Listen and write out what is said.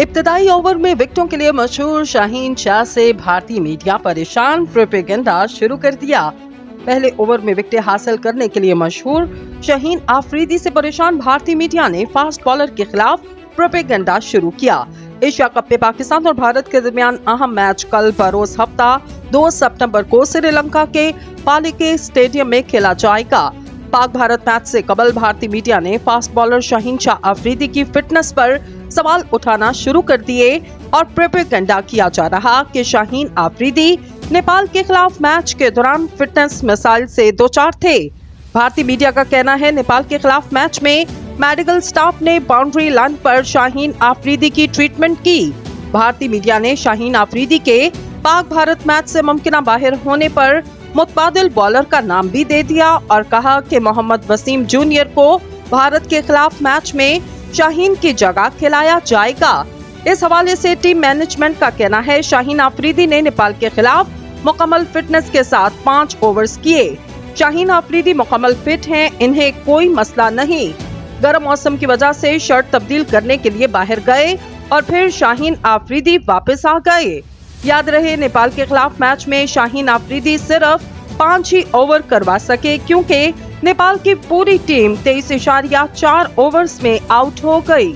इब्तदाई ओवर में विकेटों के लिए मशहूर शाहीन शाह से भारतीय मीडिया परेशान, प्रोपेगेंडा शुरू कर दिया। पहले ओवर में विकेटें हासिल करने के लिए मशहूर शाहीन आफरीदी से परेशान भारतीय मीडिया ने फास्ट बॉलर के खिलाफ प्रोपेगेंडा शुरू किया। एशिया कप में पाकिस्तान और भारत के दरमियान अहम मैच कल बरोज हफ्ता 2 सितंबर को श्रीलंका के पालिके स्टेडियम में खेला जाएगा। पाक भारत मैच से कबल भारतीय मीडिया ने फास्ट बॉलर शाहीन शाह आफरीदी की फिटनेस पर सवाल उठाना शुरू कर दिए और प्रोपेगेंडा किया जा रहा कि शाहीन आफरीदी नेपाल के खिलाफ मैच के दौरान फिटनेस मिसाइल से दो चार थे। भारतीय मीडिया का कहना है नेपाल के खिलाफ मैच में मेडिकल स्टाफ ने बाउंड्री लाइन पर शाहीन आफरीदी की ट्रीटमेंट की। भारतीय मीडिया ने शाहीन आफरीदी के पाक भारत मैच से मुमकिन बाहर होने पर मुतबादिल बॉलर का नाम भी दे दिया और कहा कि मोहम्मद वसीम जूनियर को भारत के खिलाफ मैच में शाहीन की जगह खिलाया जाएगा। इस हवाले से टीम मैनेजमेंट का कहना है शाहीन आफरीदी ने नेपाल के खिलाफ मुकम्मल फिटनेस के साथ 5 ओवर्स किए। शाहीन आफरीदी मुकम्मल फिट हैं, इन्हें कोई मसला नहीं। गर्म मौसम की वजह से शर्ट तब्दील करने के लिए बाहर गए और फिर शाहीन आफरीदी वापस आ गए। याद रहे, नेपाल के खिलाफ मैच में शाहीन आफरीदी सिर्फ 5 ही ओवर करवा सके क्योंकि नेपाल की पूरी टीम 23.4 ओवर्स में आउट हो गई।